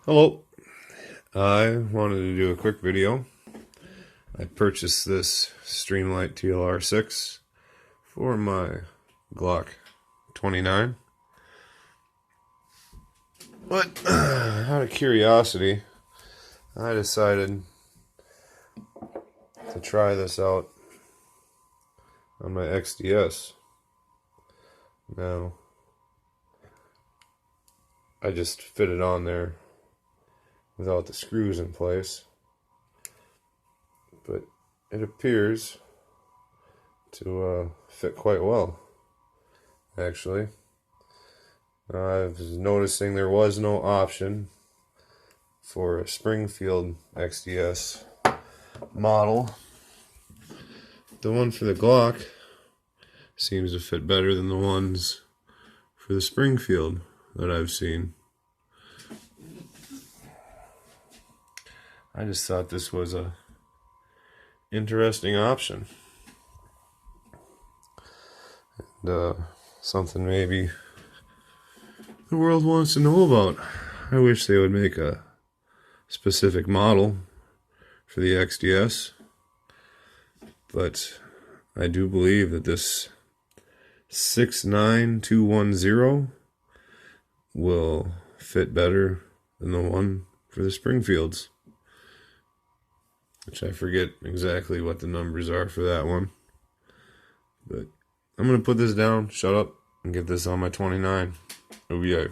Hello, I wanted to do a quick video. I purchased this Streamlight TLR-6 for my Glock 29. But out of curiosity, I decided to try this out on my XDS. Now, I just fit it on there without the screws in place, but it appears to fit quite well, actually. I was noticing there was no option for a Springfield XDS model. The one for the Glock seems to fit better than the ones for the Springfield that I've seen. I just thought this was a interesting option, and something maybe the world wants to know about. I wish they would make a specific model for the XDS, but I do believe that this 69210 will fit better than the one for the Springfields, which I forget exactly what the numbers are for that one. But I'm going to put this down, shut up, and get this on my 29. OBI.